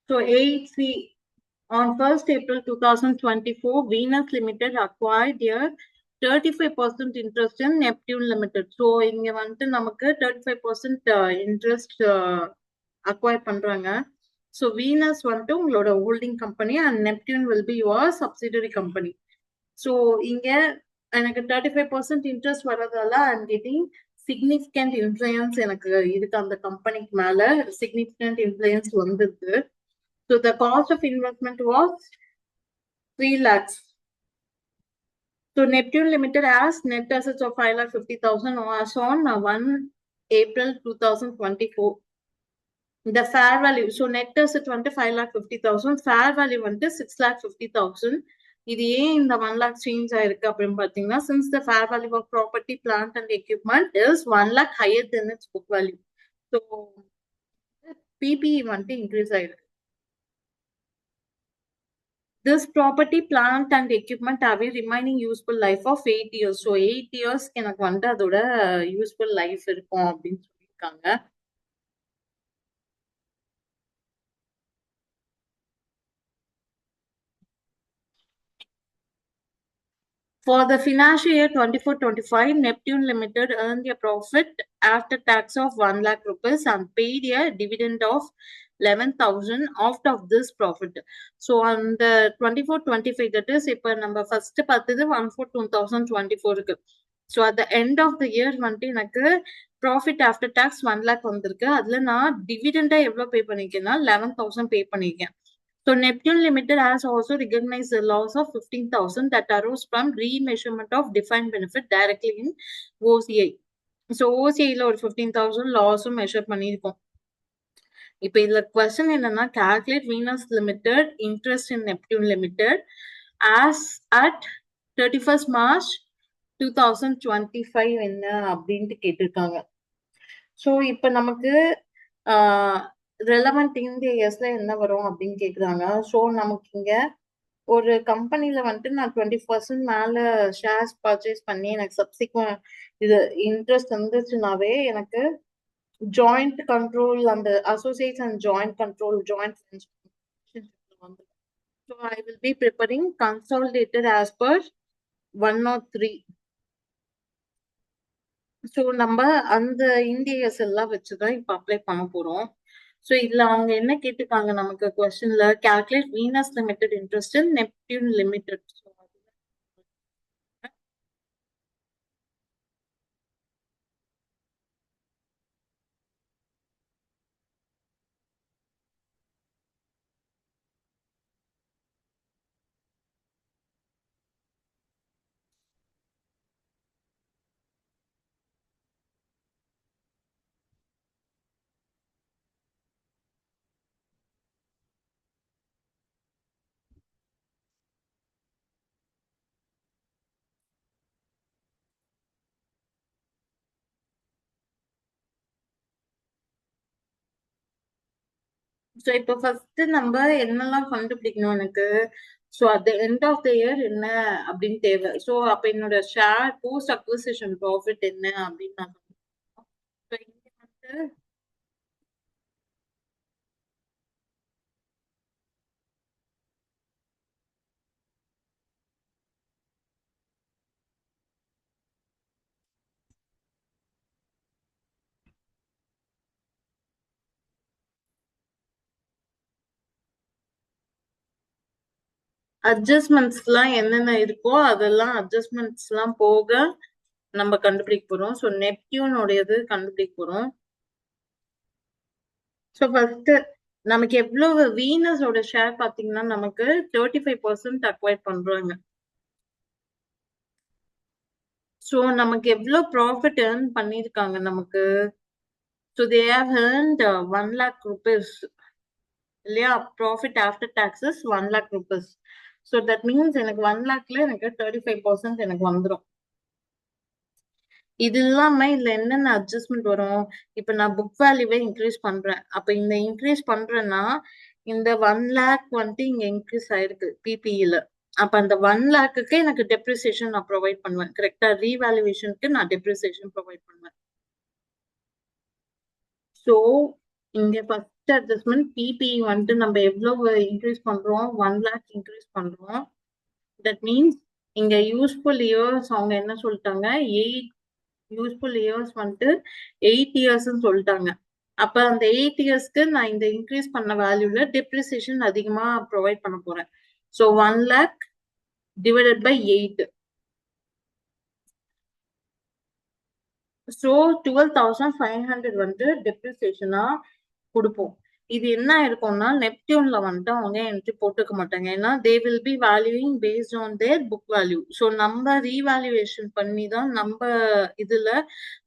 So 8C on 1st April 2024, Venus Limited acquired a 35% interest in Neptune Limited. So இங்க வந்துட்டு நமக்கு 35% interest acquire பண்றாங்க. So Venus வந்துட்டு உங்களோட holding company and Neptune will be your subsidiary company. So இங்க எனக்கு 35% interest வரதால I'm getting significant influence எனக்கு இதுக்கு அந்த கம்பெனிக்கு மேல significant influence வந்திருக்கு. So the cost of investment was 3 lakhs. So Neptune Limited has net assets of 5,50,000 as on 1 April 2024. The fair value, so net asset வந்து 5,50,000, fair value வந்து 6,50,000. இது ஏன் இந்த 1 lakh change ஆயிருக்கு அப்படின்னு பார்த்தீங்கன்னா, since the fair value of property, plant and equipment is 1 lakh higher than its book value. So PPE வந்துட்டு increase ஆயிருக்கு. This property, plant and equipment have a remaining useful life of 8 years. So 8 years எனக்கு வந்து அதோட useful life இருக்கும் அப்படின்னு சொல்லியிருக்காங்க. For the financial year 24-25, Neptune Limited earned a profit after tax of 1 lakh rupees and paid a dividend of 11,000 out of this profit. So on the 24-25, that is, இப்போ நம்ம first பார்த்தது 1/4/2024 இருக்கு. So at the end of the year வந்துட்டு எனக்கு profit after tax 1 lakh வந்திருக்கு. அதுல நான் dividend எவ்வளவு pay பண்ணிருக்கேன்னா 11,000 pay பண்ணிருக்கேன். So Neptune Limited has also recognized the loss of 15,000 that arose from remeasurement of defined benefit directly in OCI. So OCI ல ஒரு 15,000 loss-உம் measure பண்ணிருக்கோம். இப்போ இதுல question என்னன்னா, calculate Venus Limited interest in Neptune Limited as at 31st March 2025 என்ன அப்படின்ட்டு கேட்டிருக்காங்க. So இப்போ நமக்கு ரெலவெண்ட் இந்த இயர்ஸ்ல என்ன வரும் அப்படின்னு கேக்குறாங்க. ஸோ நமக்கு இங்க ஒரு கம்பெனில வந்துட்டு நான் 20% மேல ஷேர்ஸ் பர்ச்சேஸ் பண்ணி எனக்கு சப்சிக்வெண்ட் இது இன்ட்ரெஸ்ட் இருந்துச்சுனாவே எனக்கு ஜாயிண்ட் கண்ட்ரோல் அந்த associates and joint control joint வந்து. So I will be preparing consolidated as per 103. So நம்ம அந்த இந்தியஸ் எல்லாம் வச்சுதான் இப்ப அப்ளை பண்ண போறோம். ஸோ இதுல அவங்க என்ன கேட்டிருக்காங்க நமக்கு கொஸ்டின்ல, calculate Venus Limited interest in Neptune Limited. So இப்போ ஃபர்ஸ்ட் நம்ம என்னெல்லாம் கண்டுபிடிக்கணும் எனக்கு. So at end of the year என்ன அப்படின்னு தேவை. ஸோ அப்ப என்னோட ஷேர் போஸ்ட் அக்விசிஷன் ப்ராஃபிட் என்ன அப்படின்னு நான் வந்து அட்ஜஸ்ட்மெண்ட்ஸ்லாம் என்னென்ன இருக்கோ அதெல்லாம் அட்ஜஸ்ட்மெண்ட்ஸ்லாம் போக நம்ம கண்டுபிடிக்க போறோம். ஸோ நெப்டியூனோடையது கண்டுபிடிக்க போறோம். ஸோ ஃபர்ஸ்ட் நமக்கு எவ்வளவு வீனஸோட ஷேர் பாத்தீங்கன்னா நமக்கு 35% அக்வைர் பண்றாங்க. ஸோ நமக்கு எவ்வளவு ப்ராஃபிட் ஏர்ன் பண்ணிருக்காங்க நமக்கு. So they have earned 1 lakh rupees இல்லையா. Profit after taxes 1 lakh rupees. So that means எனக்கு 1 lakhல எனக்கு 35% எனக்கு வந்துடும். இது இல்லாம இதுல என்னென்ன அட்ஜஸ்ட்மெண்ட் வரும். இப்ப நான் புக் வேல்யூவே இன்க்ரீஸ் பண்றேன். அப்ப இந்த இன்க்ரீஸ் பண்றேன்னா இந்த 1 lakh வந்துட்டு இங்க இன்க்ரீஸ் ஆயிருக்கு பிபிஇல. அப்ப அந்த 1 lakhக்கு எனக்கு டெப்ரிசியேஷன் நான் ப்ரொவைட் பண்ணுவேன். கரெக்டா ரீவேல்யூவேஷனுக்கு நான் டெப்ரிசியேஷன் ப்ரொவைட் பண்ணுவேன். ஸோ இங்க ஃபர்ஸ்ட் அட்ஜஸ்ட்மெண்ட் பிபிஇ வந்துட்டு நம்ம எவ்வளவு இன்க்ரீஸ் பண்றோம், 1 lakh இன்க்ரீஸ் பண்றோம். தட் மீன்ஸ் இங்க யூஸ்ஃபுல் இயர்ஸ் அவங்க என்ன சொல்லிட்டாங்க, 8 யூஸ்ஃபுல் இயர்ஸ் வந்துட்டு 8 இயர்ஸ்ன்னு சொல்லிட்டாங்க. அப்ப அந்த 8 இயர்ஸ்க்கு நான் இந்த இன்க்ரீஸ் பண்ண வேல்யூல டெப்ரிசியேஷன் அதிகமா ப்ரொவைட் பண்ண போறேன். So 1 lakh divided by 8. So 12,500 வந்து டெப்ரிசியேஷனா கொடுப்போம். இது என்ன இருக்கும்னா நெப்டியூன்ல வந்துட்டு அவங்க என்ட்ரி போட்டுக்க மாட்டாங்க. ஏன்னா they will be valuing based on their book value. So நம்ம ரீவேல்யூவேஷன் பண்ணி தான் நம்ம இதுல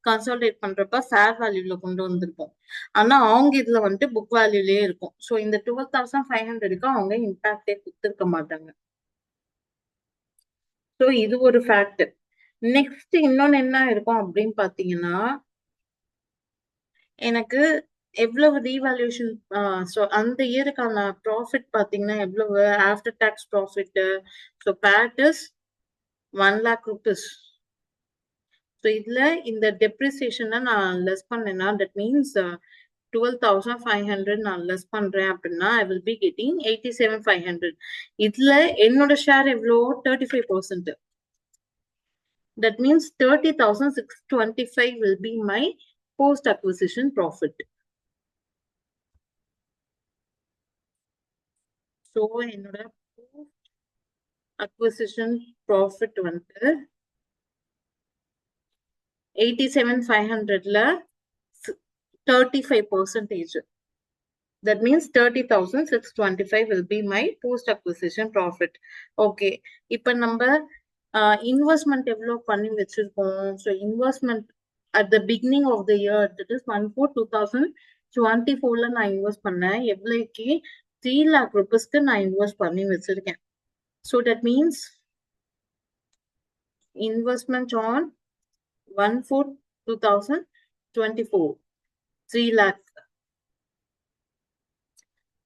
கன்சல்டேட் பண்றப்ப ஃபேர் வேல்யூல கொண்டு வந்திருப்போம். ஆனா அவங்க இதுல வந்துட்டு புக் வேல்யூலயே இருக்கும். ஸோ இந்த 12,500க்கு அவங்க இம்பாக்டே கொடுத்துருக்க மாட்டாங்க. ஸோ இது ஒரு ஃபேக்ட். நெக்ஸ்ட் இன்னொன்னு என்ன இருக்கும் அப்படின்னு பாத்தீங்கன்னா, எனக்கு எவ்வளவு ரீவேல்யூஷன் அந்த இயருக்கான ப்ராஃபிட் பாத்தீங்கன்னா எவ்வளவு after tax profit. So PAT is 1 lakh rupees. So இதுல இந்த டெப்ரிசியேஷனை நான் லெஸ் பண்ணேன்னா தட் மீன்ஸ் 12,500 நான் லெஸ் பண்றேன் அப்படின்னா ஐ வில் பி கெட்டிங் 87,500. இதுல என்னோட ஷேர் எவ்வளோ, 35%. That means 30,625 will be my post acquisition profit. So என்னோட post acquisition profit வந்து 87,500ல 35%. That means 30,625 will be my post acquisition profit. Okay, இப்ப நம்ம இன்வெஸ்ட்மெண்ட் எவ்வளவு பண்ணி வச்சிருக்கோம். So investment at the beginning of the year that is 1/4/2024ல நான் invest பண்ணேன். எவ்வளவுக்கு 3 lakh rupeesக்கு நான் இன்வெஸ்ட் பண்ணி வச்சிருக்கேன். So that means investment on 1/4/2024 3 lakh.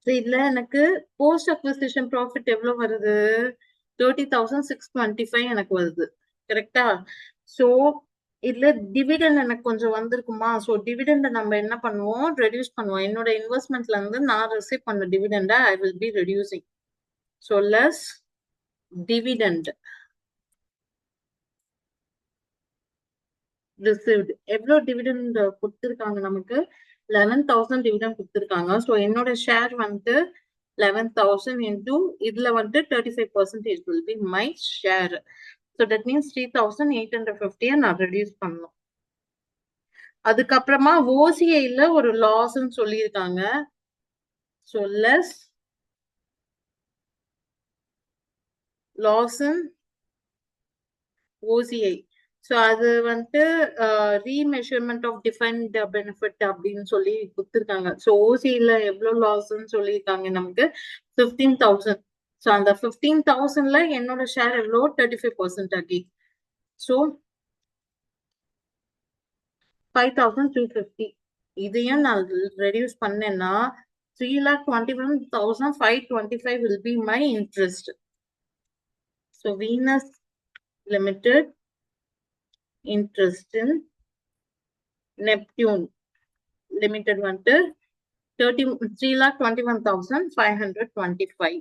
இதுல எனக்கு போஸ்ட் அக்விசிஷன் ப்ராஃபிட் எவ்வளவு வருது, 30,625 எனக்கு வருது. கரெக்டா? சோ இதுல டிவிடெண்ட் எனக்கு கொஞ்சம் வந்திருக்குமா. சோ டிவிடெண்ட் நம்ம என்ன பண்ணுவோம், ரெடியூஸ் பண்ணுவோம். என்னோட இன்வெஸ்ட்மெண்ட்ல இருந்து நான் ரிசீவ் பண்ண dividend I will be reducing. So less dividend received. எவ்வளவு டிவிடெண்ட் கொடுத்திருக்காங்க நமக்கு, 11,000 டிவிடெண்ட் கொடுத்திருக்காங்க. ஸோ என்னோட ஷேர் வந்துட்டு 11,000 into இதுல வந்துட்டு 35% will be my share. So that means 3,850 நான் ரெடியூஸ் பண்ணணும். அதுக்கப்புறமா ஓசிஐல ஒரு லாஸ்ன்னு சொல்லியிருக்காங்க. ஸோ லெஸ் லாஸ் இன் ஓசிஐ. ஸோ அது வந்துட்டு ரீமெஷர்மெண்ட் ஆஃப் டிஃபைன்ட் பெனிஃபிட் அப்படின்னு சொல்லி கொடுத்துருக்காங்க. ஸோ ஓசிஐல எவ்வளவு லாஸ்ன்னு சொல்லியிருக்காங்க நமக்கு 15,000. ஸோ அந்த 15,000ல என்னோட ஷேர் எவ்வளோ, 35% ஆகி. ஸோ 5,250. இதையும் நான் ரெடியூஸ் பண்ணேன்னா 3,21,525 will be my interest. So Venus Limited interest in Neptune Limited வந்துட்டு 3,21,525.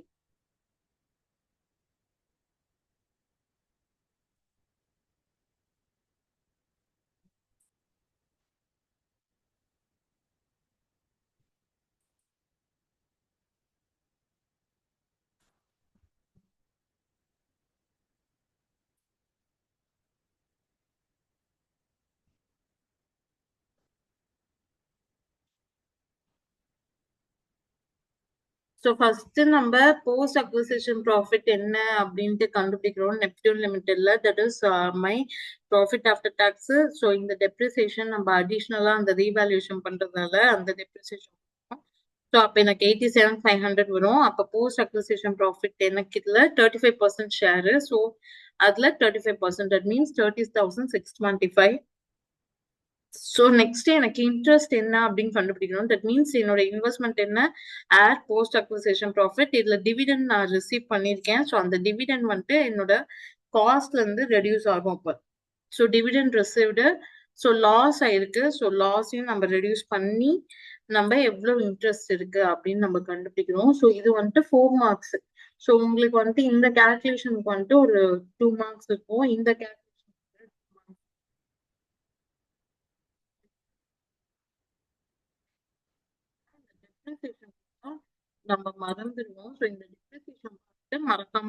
ஸோ ஃபர்ஸ்ட் நம்ம போஸ்ட் அக்விசிஷன் ப்ராஃபிட் என்ன அப்படின்ட்டு கண்டுபிடிக்கிறோம் நெப்டியூன் லிமிடெட்ல. That is my profit after tax. So இந்த டெப்ரிசியேஷன் நம்ம அடிஷ்னலா அந்த ரீவேல்யூஷன் பண்றதுனால அந்த டெப்ரிசியேஷன். ஸோ அப்போ எனக்கு 87,500 வரும். அப்போ போஸ்ட் அக்விசிஷன் ப்ராஃபிட் எனக்கு இதுல 35% ஷேரு. ஸோ அதுல 35%, தட் மீன்ஸ் 30,625. ஸோ நெக்ஸ்ட் எனக்கு இன்ட்ரெஸ்ட் என்ன அப்படின்னு கண்டுபிடிக்கணும். தட் மீன்ஸ் என்னோட இன்வெஸ்ட்மெண்ட் என்ன, ஆட் போஸ்ட் அக்விசிஷன் ப்ராஃபிட். இதுல டிவிடெண்ட் நான் ரிசீவ் பண்ணியிருக்கேன். ஸோ அந்த டிவிடெண்ட் வந்துட்டு என்னோட காஸ்ட்ல இருந்து ரெடியூஸ் ஆகும் அப்போ. So dividend received. So loss ஆயிருக்கு. ஸோ லாஸையும் நம்ம ரெடியூஸ் பண்ணி நம்ம எவ்வளவு இன்ட்ரெஸ்ட் இருக்கு அப்படின்னு நம்ம கண்டுபிடிக்கிறோம். ஸோ இது வந்துட்டு 4 மார்க்ஸ். ஸோ உங்களுக்கு வந்துட்டு இந்த கேல்குலேஷனுக்கு வந்துட்டு ஒரு 2 மார்க்ஸ் இருக்கும். இந்த டிஃபரன்சியேஷன் நம்ம மறந்துடுவோம். ஸோ இந்த டிஃபரன்சியேஷன் மறக்காம